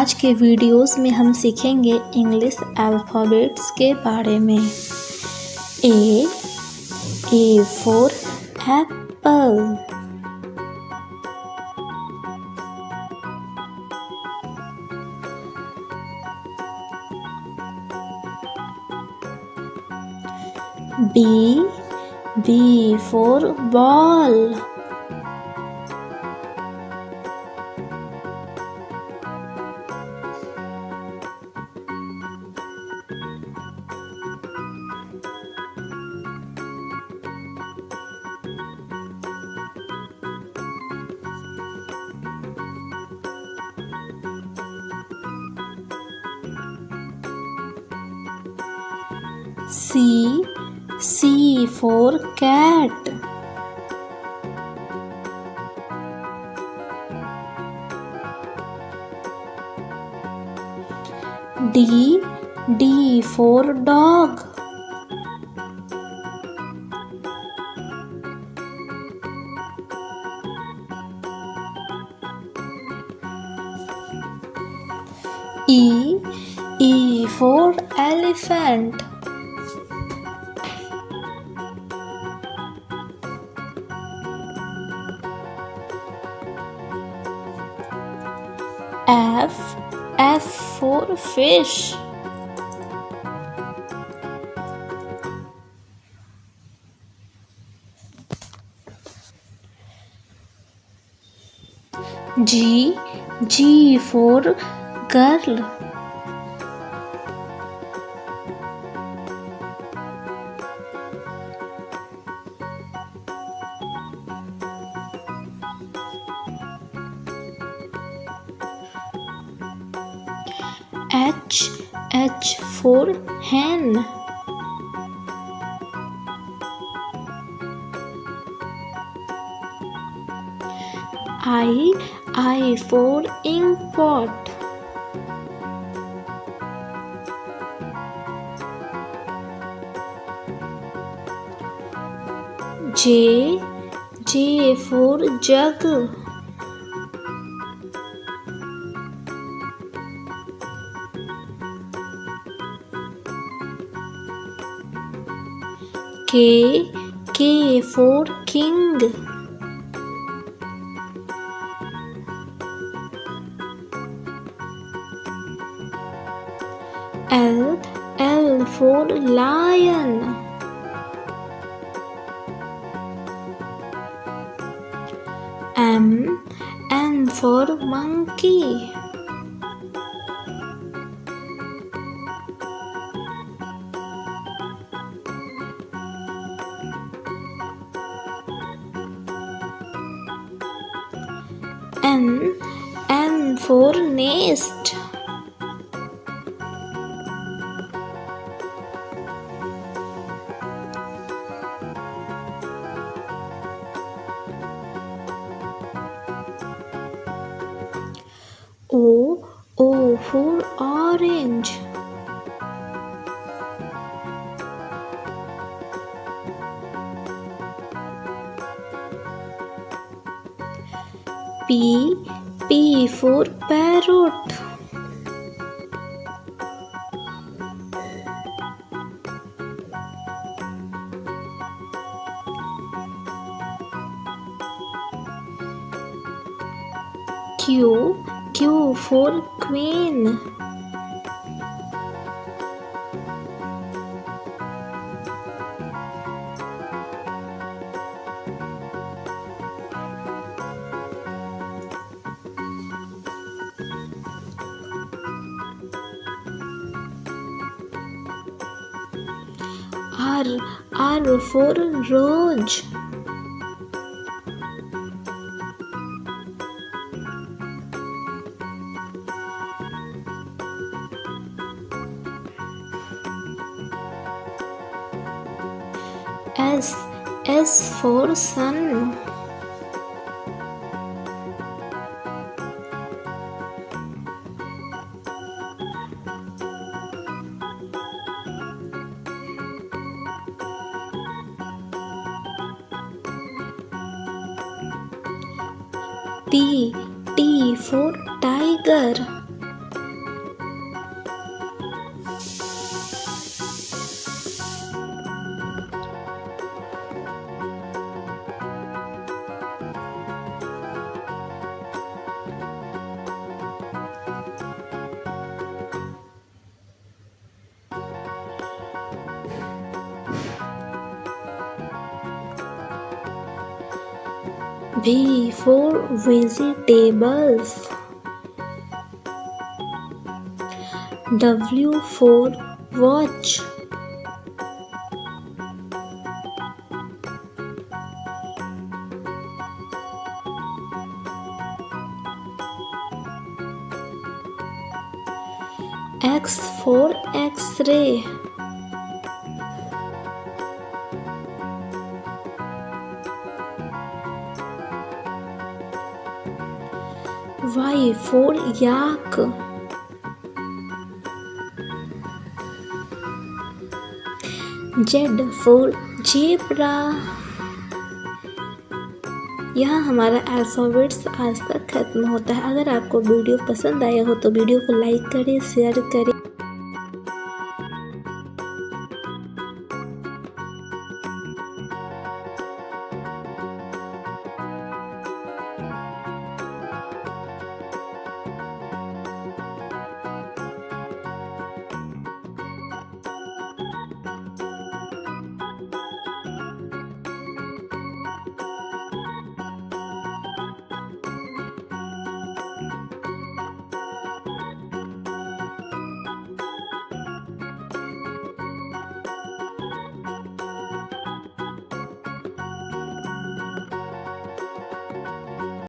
आज के वीडियोस में हम सीखेंगे इंग्लिश अल्फ़ाबेट्स के बारे में। A for apple। B for ball। C for cat। D for dog। E for elephant। F for fish। G for girl। H for hen। I for ink pot। J for jug। K for king। L for lion। M for monkey। N for nest। O for orange। P for parrot। Q for queen। R for rose। S for sun। T for tiger। V for vegetables. W for watch. X for X-ray. Y for yak. Z for zebra. यहाँ हमारा alphabets आज तक ख़त्म होता है। अगर आपको video पसंद आया हो तो वीडियो को लाइक करें, शेयर करें।